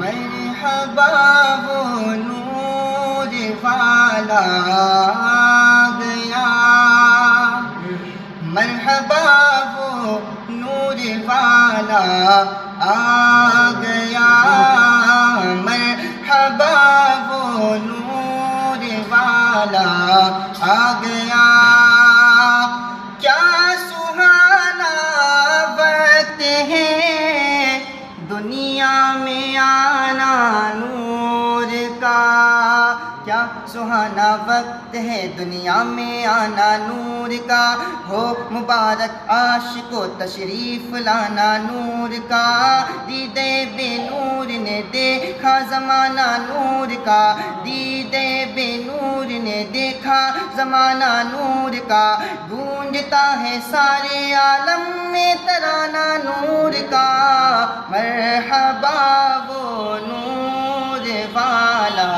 مرحبا وہ نور والا آ گیا، مرحبا وہ نور والا آ گیا، مرحبا وہ نور والا آ گیا۔ کیا سہانا وقت ہے دنیا میں آنا نور کا، کیا سہانا وقت ہے دنیا میں آنا نور کا، ہو مبارک عاشق و تشریف لانا نور کا، دیدے بے نور نے دیکھا زمانہ نور کا، دیدے بے نور نے دیکھا زمانہ نور کا، گونجتا ہے سارے عالم میں ترانہ نور کا، مرحبا وہ نور والا